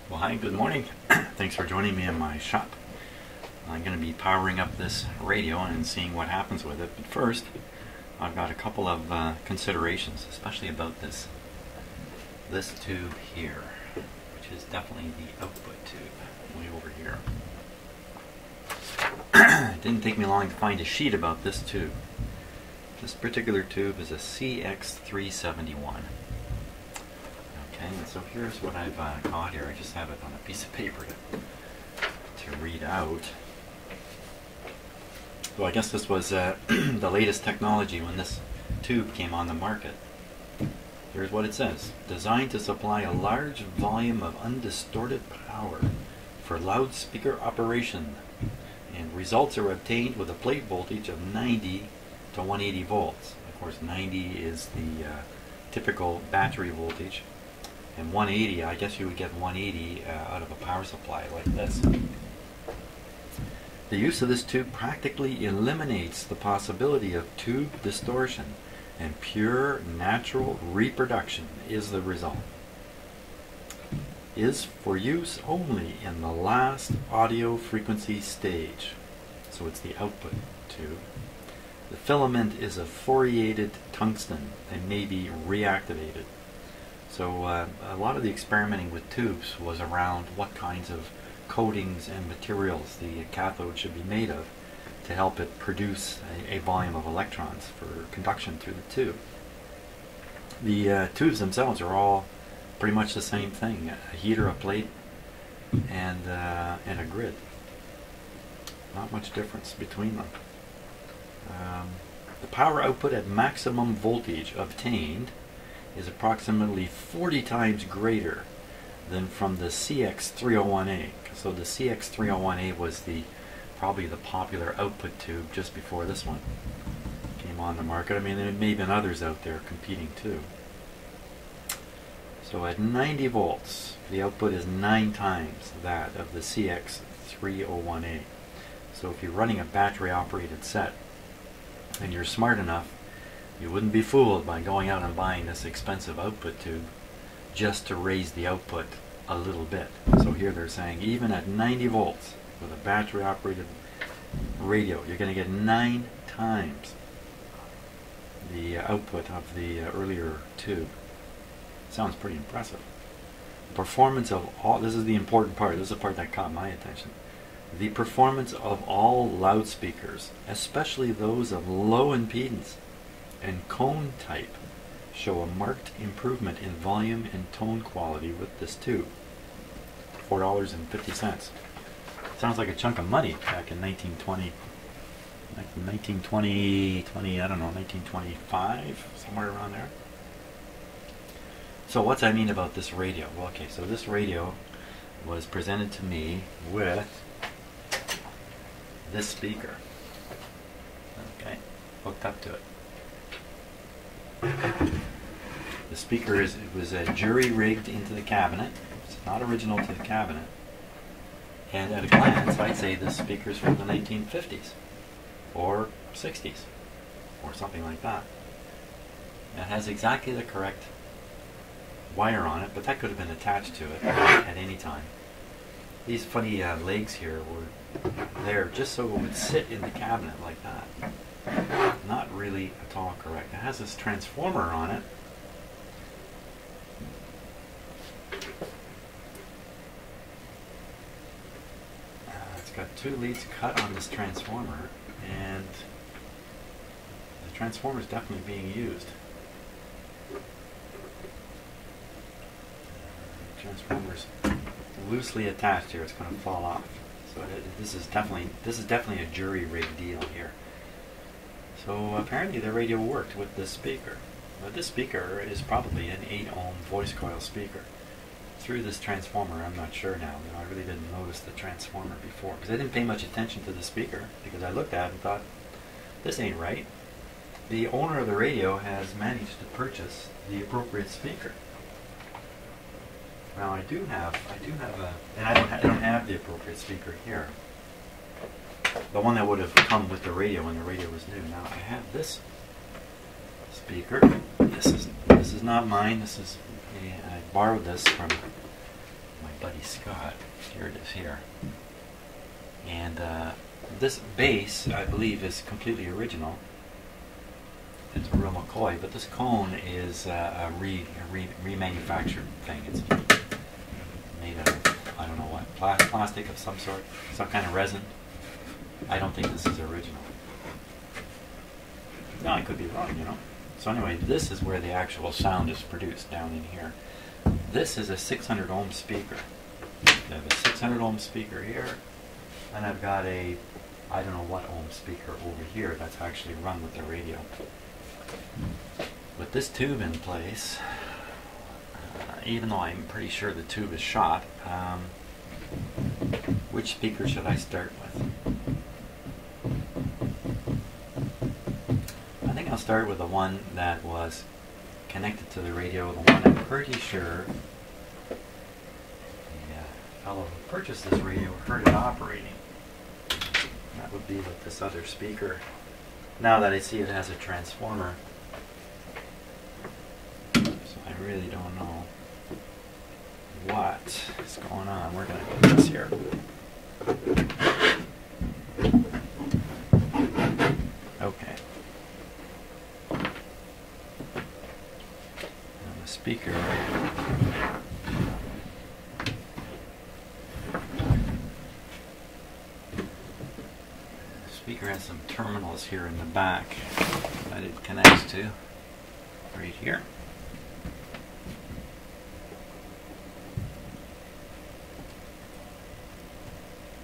Well, hi, good morning. Thanks for joining me in my shop. I'm going to be powering up this radio and seeing what happens with it. But first, I've got a couple of considerations, especially about this tube here, which is definitely the output tube, way over here. It didn't take me long to find a sheet about this tube. This particular tube is a CX371. And so here's what I've got here. I just have it on a piece of paper to read out. So I guess this was the latest technology when this tube came on the market. Here's what it says. Designed to supply a large volume of undistorted power for loudspeaker operation. And results are obtained with a plate voltage of 90 to 180 volts. Of course, 90 is the typical battery voltage. And 180, I guess you would get 180 out of a power supply like this. The use of this tube practically eliminates the possibility of tube distortion, and pure natural reproduction is the result. Is for use only in the last audio frequency stage. So it's the output tube. The filament is a foliated tungsten and may be reactivated. So a lot of the experimenting with tubes was around what kinds of coatings and materials the cathode should be made of to help it produce a volume of electrons for conduction through the tube. The tubes themselves are all pretty much the same thing: a heater, a plate, and a grid. Not much difference between them. The power output at maximum voltage obtained is approximately 40 times greater than from the CX301A. So the CX301A was probably the popular output tube just before this one came on the market. I mean, there may have been others out there competing too. So at 90 volts, the output is 9 times that of the CX301A. So if you're running a battery operated set and you're smart enough, you wouldn't be fooled by going out and buying this expensive output tube just to raise the output a little bit. So here they're saying even at 90 volts with a battery operated radio, you're going to get 9 times the output of the earlier tube. Sounds pretty impressive. The performance of all, this is the important part, this is the part that caught my attention. The performance of all loudspeakers, especially those of low impedance and cone type, show a marked improvement in volume and tone quality with this tube. $4.50. Sounds like a chunk of money back in 1920, I don't know, 1925, somewhere around there. So what's that mean about this radio? Well, okay, so this radio was presented to me with this speaker. Okay, hooked up to it. The speaker was jury rigged into the cabinet. It's not original to the cabinet. And at a glance, I'd say this speaker's from the 1950s or 60s or something like that. It has exactly the correct wire on it, but that could have been attached to it at any time. These funny legs here were there just so it would sit in the cabinet like that. Not really at all correct. It has this transformer on it. It's got 2 leads cut on this transformer, and the transformer is definitely being used. The transformer's loosely attached here. It's going to fall off. So this is definitely a jury rig deal here. So apparently the radio worked with this speaker. But this speaker is probably an 8-ohm voice coil speaker. Through this transformer, I'm not sure now. I really didn't notice the transformer before, because I didn't pay much attention to the speaker, because I looked at it and thought, this ain't right. The owner of the radio has managed to purchase the appropriate speaker. Now I do have and I don't have the appropriate speaker here. The one that would have come with the radio when the radio was new. Now I have this speaker. This is not mine. I borrowed this from my buddy Scott. Here it is here. And this bass, I believe, is completely original. It's a real McCoy, but this cone is a remanufactured thing. It's made out of, I don't know what, plastic of some sort, some kind of resin. I don't think this is original. No, I could be wrong, you know. So anyway, this is where the actual sound is produced, down in here. This is a 600 ohm speaker. I have a 600 ohm speaker here, and I've got a, I don't know what ohm speaker over here that's actually run with the radio. With this tube in place, even though I'm pretty sure the tube is shot, which speaker should I start with? I think I'll start with the one that was connected to the radio, the one I'm pretty sure the fellow who purchased this radio heard it operating. That would be with this other speaker. Now that I see it has a transformer, so I really don't know what is going on. We're going to do this here. Okay. And the speaker. Speaker has some terminals here in the back that it connects to, right here.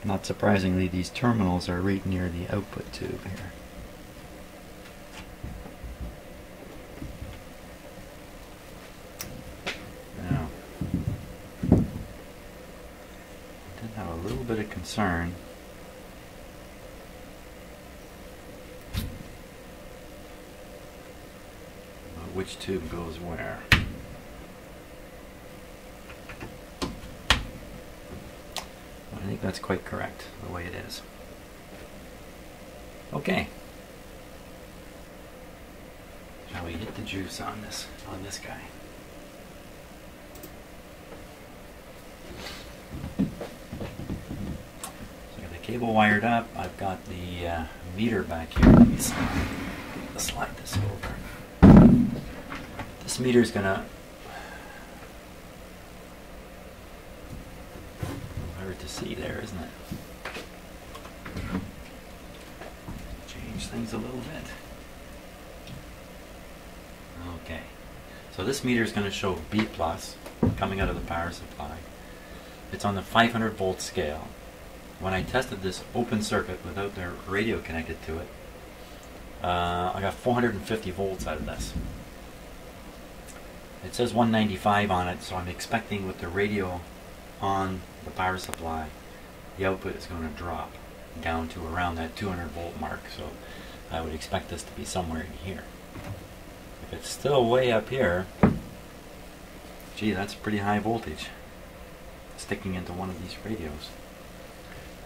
Not surprisingly, these terminals are right near the output tube here. Now, I did have a little bit of concern. Which tube goes where. I think that's quite correct, the way it is. Okay. Shall we hit the juice on this guy? So I got the cable wired up. I've got the meter back here. Let me slide this over. This meter is gonna hard to see there, isn't it? Change things a little bit. Okay, so this meter is going to show B plus coming out of the power supply. It's on the 500 volt scale. When I tested this open circuit without the radio connected to it, I got 450 volts out of this. It says 195 on it, so I'm expecting with the radio on the power supply, the output is going to drop down to around that 200 volt mark. So I would expect this to be somewhere in here. If it's still way up here, gee, that's pretty high voltage sticking into one of these radios.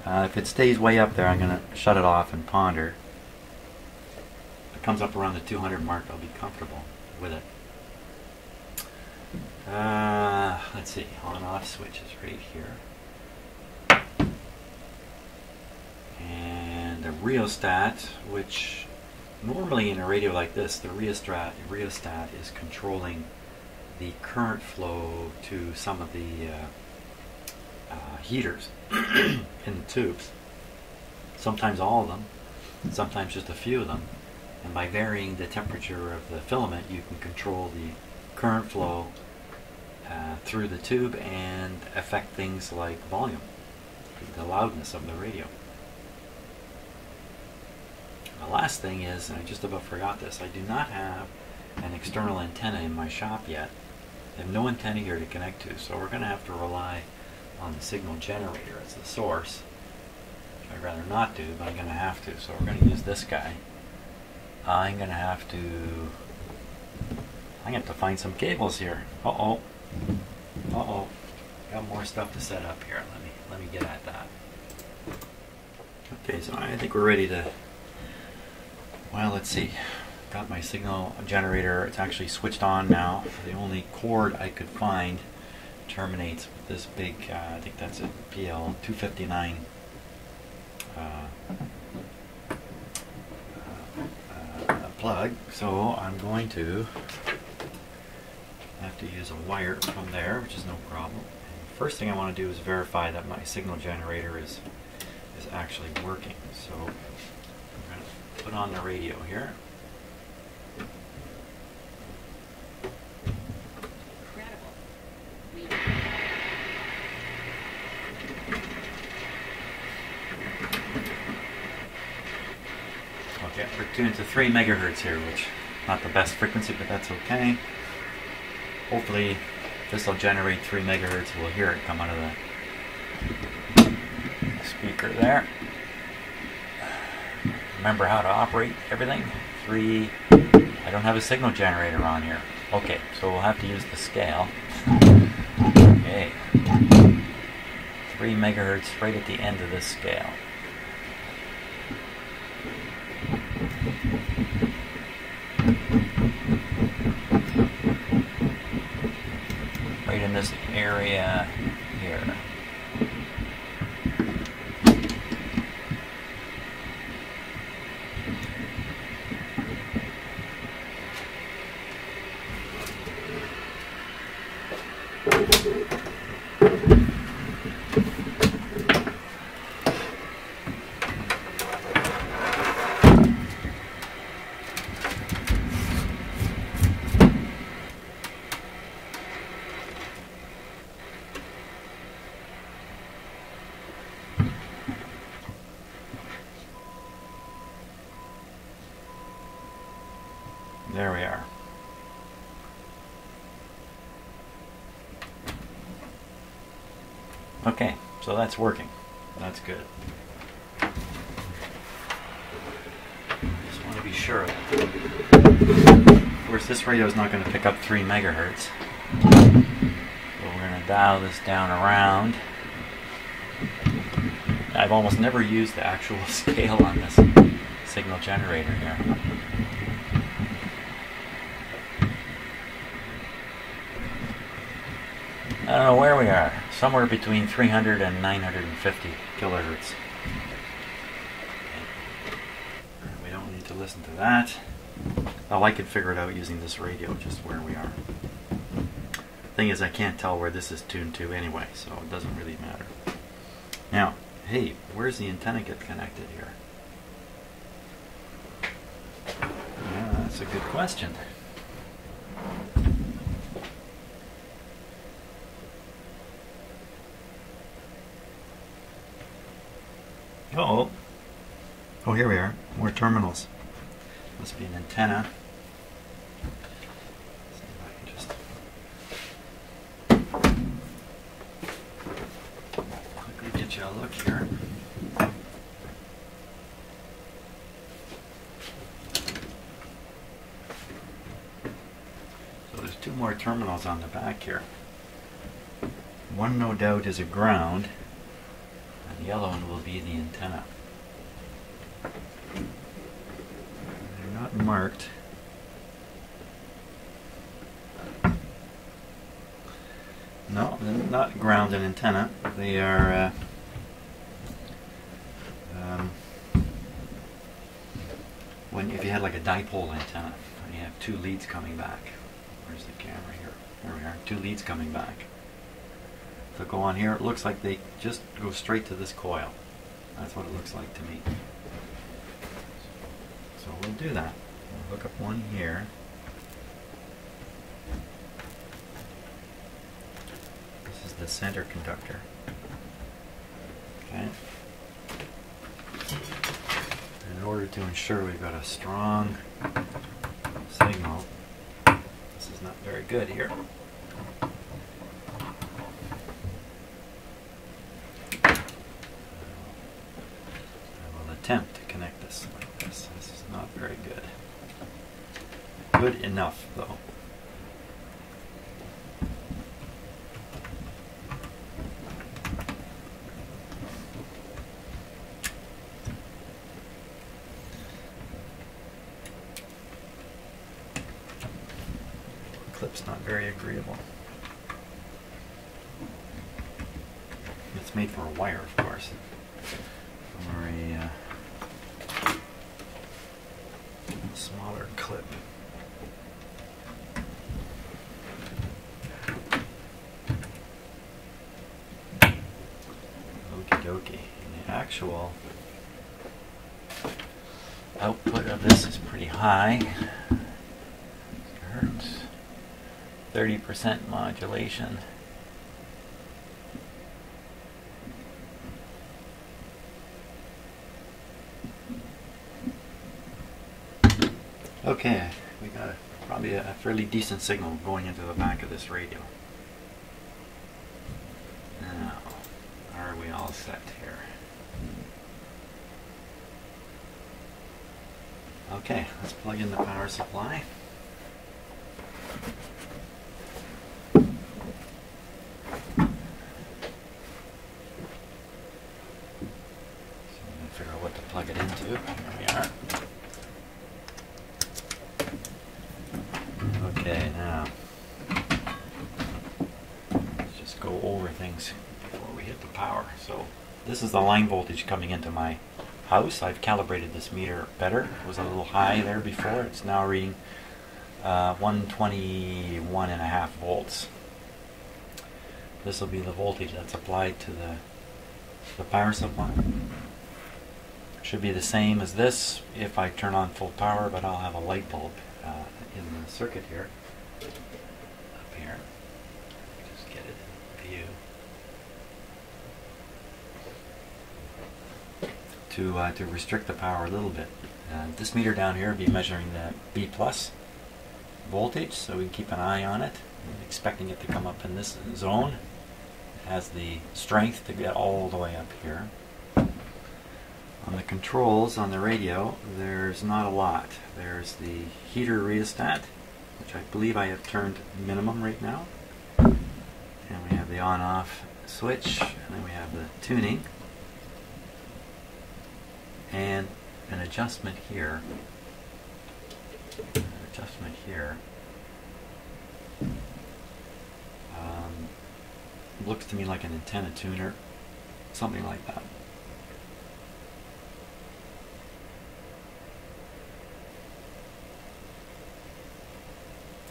If it stays way up there, I'm going to shut it off and ponder. If it comes up around the 200 mark, I'll be comfortable with it. Let's see, on-off switch is right here. And the rheostat, which normally in a radio like this, the rheostat is controlling the current flow to some of the heaters in the tubes. Sometimes all of them, sometimes just a few of them. And by varying the temperature of the filament, you can control the current flow through the tube and affect things like volume, the loudness of the radio. The last thing is, and I just about forgot this, I do not have an external antenna in my shop yet. I have no antenna here to connect to, so we're going to have to rely on the signal generator as the source. I'd rather not do, but I'm going to have to, so we're going to use this guy. I'm going to have to find some cables here. Uh-oh. Uh-oh. Got more stuff to set up here. Let me get at that. Okay, so I think we're ready to, well, let's see. Got my signal generator. It's actually switched on now. The only cord I could find terminates with this big, I think that's a PL 259 plug. So I'm going to have to use a wire from there, which is no problem. And first thing I want to do is verify that my signal generator is actually working. So I'm going to put on the radio here. Okay, we're tuned to 3 megahertz here, which not the best frequency, but that's okay. Hopefully this will generate 3 megahertz. We'll hear it come out of the speaker there. Remember how to operate everything. 3, I don't have a signal generator on here. Okay, so we'll have to use the scale. Okay, 3 megahertz right at the end of this scale. Right in this area here. There we are. Okay, so that's working. That's good. Just want to be sure. Of course, this radio is not going to pick up 3 megahertz. So we're going to dial this down around. I've almost never used the actual scale on this signal generator here. I don't know where we are. Somewhere between 300 and 950 kilohertz. We don't need to listen to that. Oh, I could figure it out using this radio, just where we are. Thing is, I can't tell where this is tuned to anyway, so it doesn't really matter. Now, hey, where's the antenna get connected here? Yeah, that's a good question. Oh, here we are. More terminals. Must be an antenna. Let's see if I can just quickly get you a look here. So there's 2 more terminals on the back here. One, no doubt, is a ground. The yellow one will be the antenna. They're not marked. No, they're not ground and antenna. They are if you had like a dipole antenna, and you have 2 leads coming back. Where's the camera here? There we are. 2 leads coming back. So go on here, it looks like they just go straight to this coil. That's what it looks like to me. So we'll do that. We'll hook up one here. This is the center conductor. Okay. In order to ensure we've got a strong signal, this is not very good here. Attempt to connect this like this. This is not very good. Good enough, though. Clip's not very agreeable. It's made for a wire, of course, or a smaller clip. Okie dokie. And the actual output of this is pretty high. Hertz, 30% modulation. Okay, we got probably a fairly decent signal going into the back of this radio. Now, are we all set here? Okay, let's plug in the power supply. So I'm going to figure out what to plug it into. Here we are. Okay, now let's just go over things before we hit the power. So this is the line voltage coming into my house. I've calibrated this meter better. It was a little high there before. It's now reading 121.5 volts. This will be the voltage that's applied to the power supply. Should be the same as this if I turn on full power, but I'll have a light bulb in the circuit here, up here. Just get it in view. To restrict the power a little bit. This meter down here will be measuring the B+ voltage, so we can keep an eye on it. I'm expecting it to come up in this zone. It has the strength to get all the way up here. On the controls on the radio, there's not a lot. There's the heater rheostat, which I believe I have turned minimum right now. And we have the on-off switch, and then we have the tuning. And an adjustment here. Looks to me like an antenna tuner, something like that.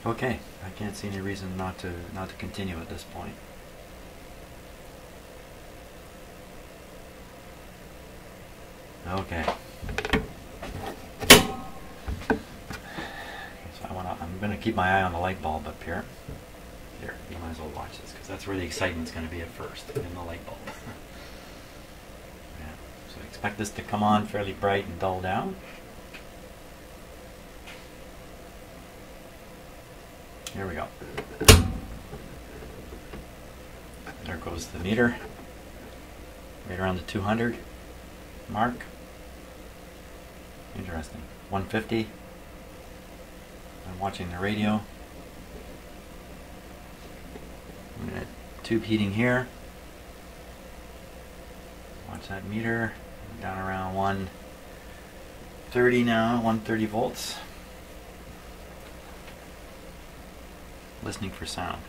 Okay, I can't see any reason not to continue at this point. Okay. So I'm gonna keep my eye on the light bulb up here. Here, you might as well watch this because that's where the excitement's going to be at first, in the light bulb. Yeah. So expect this to come on fairly bright and dull down. Here we go. There goes the meter. Right around the 200 mark. Interesting. 150. I'm watching the radio. I'm going to tube heating here. Watch that meter. Down around 130 now, 130 volts. Listening for sound.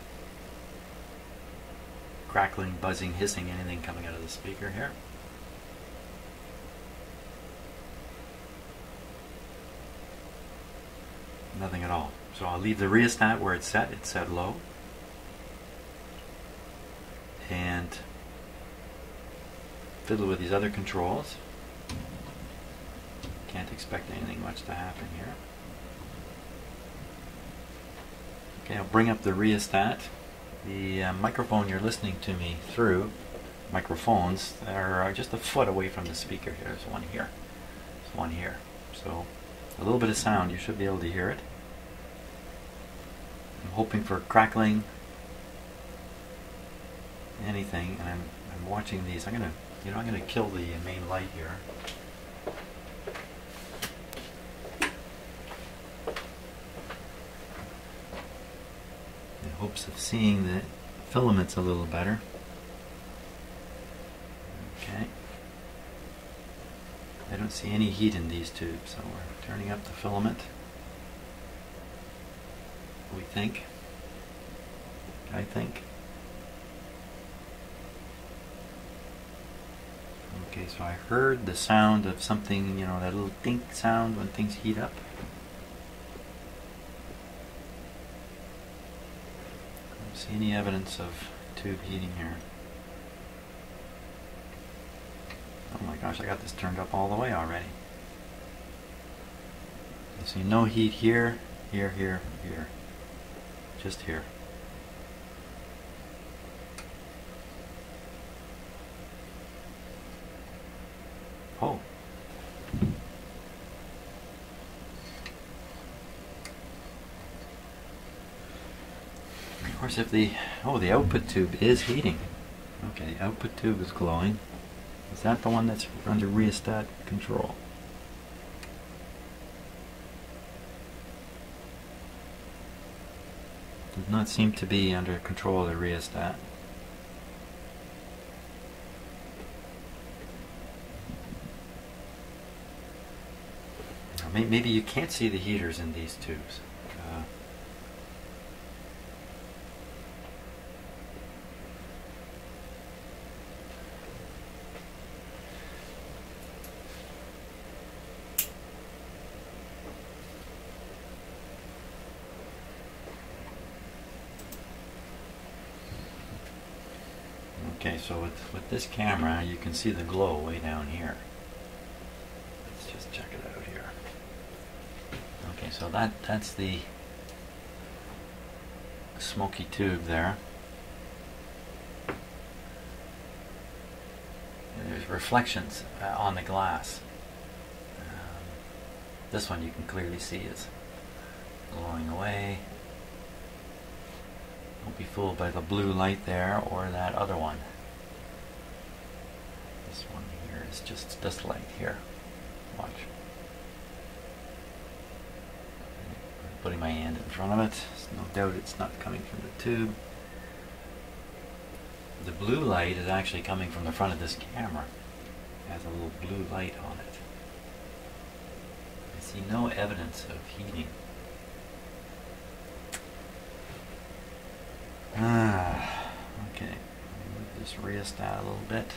Crackling, buzzing, hissing, anything coming out of the speaker here. Nothing at all. So I'll leave the rheostat where it's set. It's set low. And fiddle with these other controls. Can't expect anything much to happen here. Okay, I'll bring up the rheostat. The microphone you're listening to me through, microphones, are just a foot away from the speaker here. There's one here. There's one here. So a little bit of sound, you should be able to hear it. I'm hoping for crackling, anything, and I'm watching these. I'm gonna kill the main light here. In hopes of seeing the filaments a little better. Okay. I don't see any heat in these tubes, so we're turning up the filament. We think. I think. Okay, so I heard the sound of something, you know, that little dink sound when things heat up. I don't see any evidence of tube heating here. Oh my gosh, I got this turned up all the way already. You see no heat here, here, here, here. Just here. Oh. Of course, if the output tube is heating. Okay, the output tube is glowing. Is that the one that's under rheostat control? Does not seem to be under control of the rheostat. Maybe you can't see the heaters in these tubes. Okay, so with this camera, you can see the glow way down here. Let's just check it out here. Okay, so that's the smoky tube there. And there's reflections on the glass. This one you can clearly see is glowing away. Don't be fooled by the blue light there or that other one. This one here is just this light here. Watch. Putting my hand in front of it. There's no doubt it's not coming from the tube. The blue light is actually coming from the front of this camera. It has a little blue light on it. I see no evidence of heating. Okay. Move this rheostat a little bit.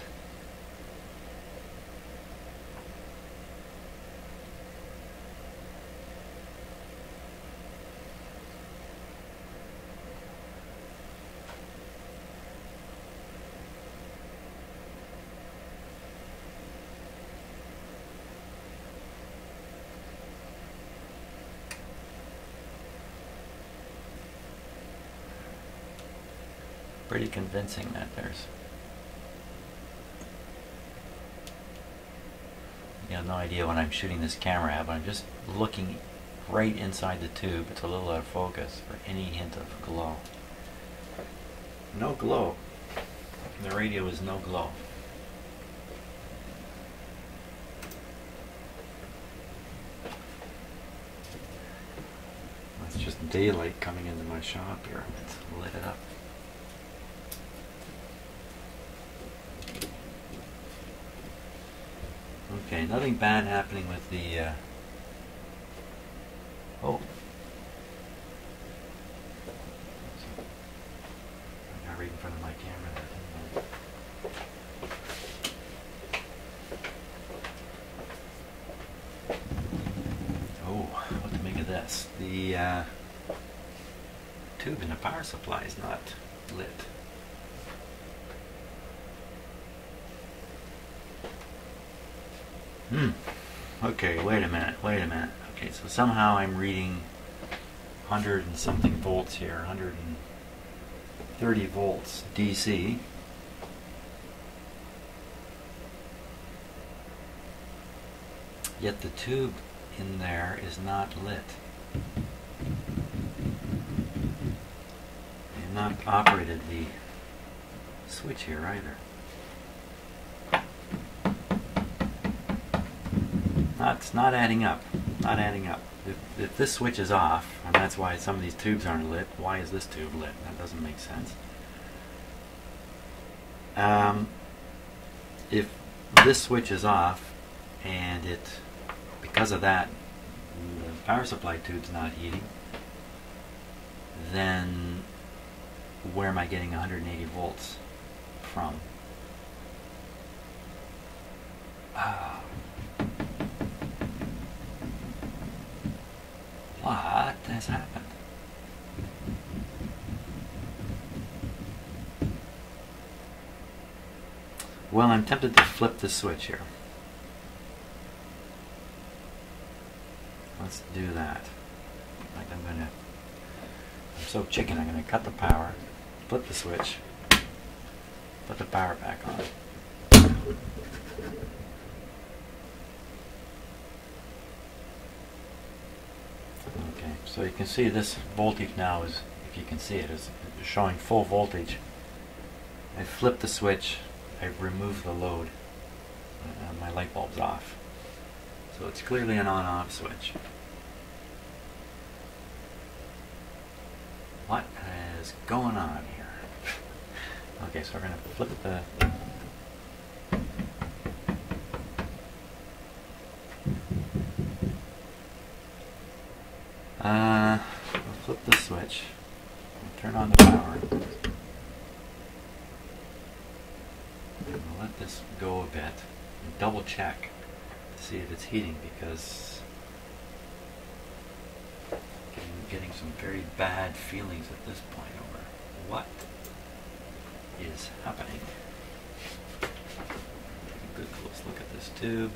Pretty convincing that there's, you have no idea what I'm shooting this camera at, but I'm just looking right inside the tube. It's a little out of focus for any hint of glow. No glow. The radio is no glow. That's just daylight coming into my shop here. It's lit it up. Okay, nothing bad happening with the, oh. I got right in front of my camera there, didn't I? Oh, what to make of this? The tube in the power supply is not lit. Okay, wait a minute. Okay, so somehow I'm reading 100 and something volts here, 130 volts DC. Yet the tube in there is not lit. I have not operated the switch here either. It's not adding up. Not adding up. If this switch is off, and that's why some of these tubes aren't lit, why is this tube lit? That doesn't make sense. If this switch is off, and because of that, the power supply tube's not heating, then where am I getting 180 volts from? Oh. What has happened? Well, I'm tempted to flip the switch here. Let's do that. Like I'm so chicken, I'm gonna cut the power, flip the switch, put the power back on. Okay, so you can see this voltage now is, if you can see it, is showing full voltage. I flipped the switch, I removed the load, my light bulb's off. So it's clearly an on-off switch. What is going on here? Okay, so we're going to flip the... we'll flip the switch, we'll turn on the power, and we'll let this go a bit, and double check to see if it's heating, because I'm getting some very bad feelings at this point over what is happening. Take a good close look at this tube.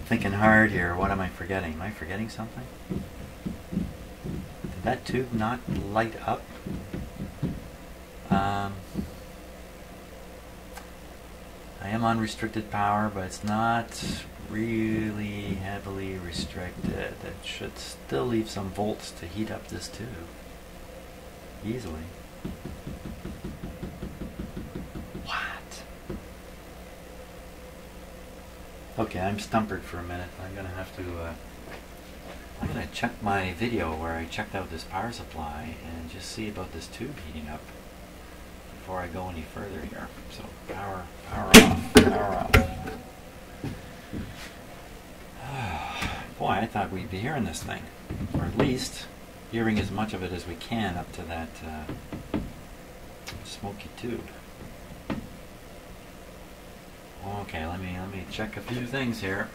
Thinking hard here. What am I forgetting? Am I forgetting something? Did that tube not light up? I am on restricted power, but it's not really heavily restricted. It should still leave some volts to heat up this tube easily. Okay, I'm stumpered for a minute. I'm gonna have to. I'm gonna check my video where I checked out this power supply and just see about this tube heating up before I go any further here. So power off, power off. Boy, I thought we'd be hearing this thing, or at least hearing as much of it as we can up to that smoky tube. Okay, let me check a few things here.